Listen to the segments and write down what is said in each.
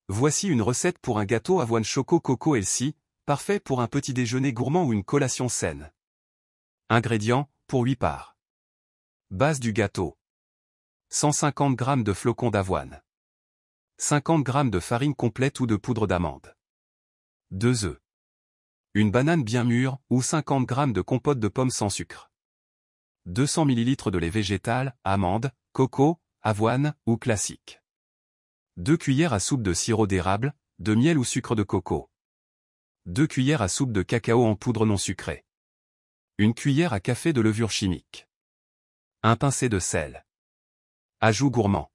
Voici une recette pour un gâteau avoine choco coco healthy, parfait pour un petit déjeuner gourmand ou une collation saine. Ingrédients, pour 8 parts. Base du gâteau. 150 g de flocons d'avoine. 50 g de farine complète ou de poudre d'amande. 2 œufs. Une banane bien mûre ou 50 g de compote de pommes sans sucre. 200 ml de lait végétal, amande, coco, avoine ou classique. 2 cuillères à soupe de sirop d'érable, de miel ou sucre de coco. 2 cuillères à soupe de cacao en poudre non sucrée. 1 cuillère à café de levure chimique. 1 pincé de sel. Ajout gourmand.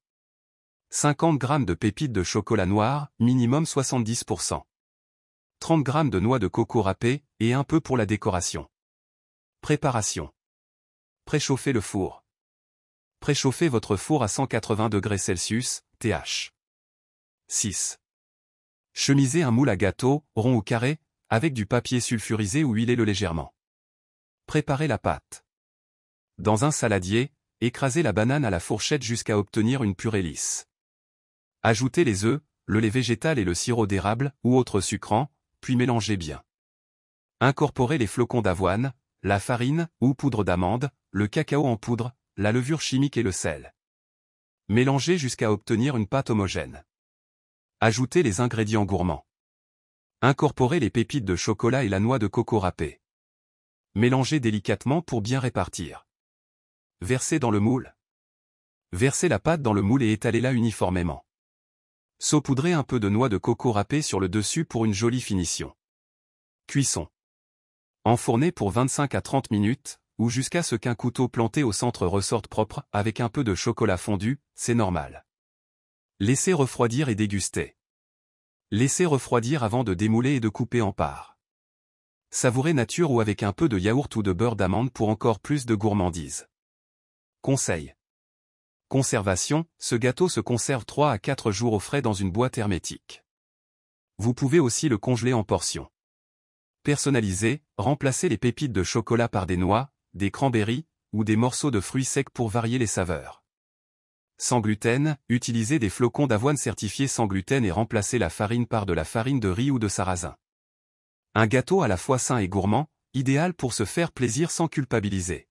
50 g de pépites de chocolat noir, minimum 70%. 30 g de noix de coco râpées, et un peu pour la décoration. Préparation. Préchauffez le four. Préchauffez votre four à 180 degrés Celsius, TH. 6. Chemisez un moule à gâteau, rond ou carré, avec du papier sulfurisé ou huilez-le légèrement. Préparez la pâte. Dans un saladier, écrasez la banane à la fourchette jusqu'à obtenir une purée lisse. Ajoutez les œufs, le lait végétal et le sirop d'érable ou autre sucrant, puis mélangez bien. Incorporez les flocons d'avoine, la farine ou poudre d'amande, le cacao en poudre, la levure chimique et le sel. Mélangez jusqu'à obtenir une pâte homogène. Ajoutez les ingrédients gourmands. Incorporez les pépites de chocolat et la noix de coco râpée. Mélangez délicatement pour bien répartir. Versez dans le moule. Versez la pâte dans le moule et étalez-la uniformément. Saupoudrez un peu de noix de coco râpée sur le dessus pour une jolie finition. Cuisson. Enfournez pour 25 à 30 minutes, ou jusqu'à ce qu'un couteau planté au centre ressorte propre, avec un peu de chocolat fondu, c'est normal. Laissez refroidir et déguster. Laissez refroidir avant de démouler et de couper en parts. Savourez nature ou avec un peu de yaourt ou de beurre d'amande pour encore plus de gourmandise. Conseil. Conservation, ce gâteau se conserve 3 à 4 jours au frais dans une boîte hermétique. Vous pouvez aussi le congeler en portions. Personnalisez, remplacez les pépites de chocolat par des noix, des cranberries, ou des morceaux de fruits secs pour varier les saveurs. Sans gluten, utilisez des flocons d'avoine certifiés sans gluten et remplacez la farine par de la farine de riz ou de sarrasin. Un gâteau à la fois sain et gourmand, idéal pour se faire plaisir sans culpabiliser.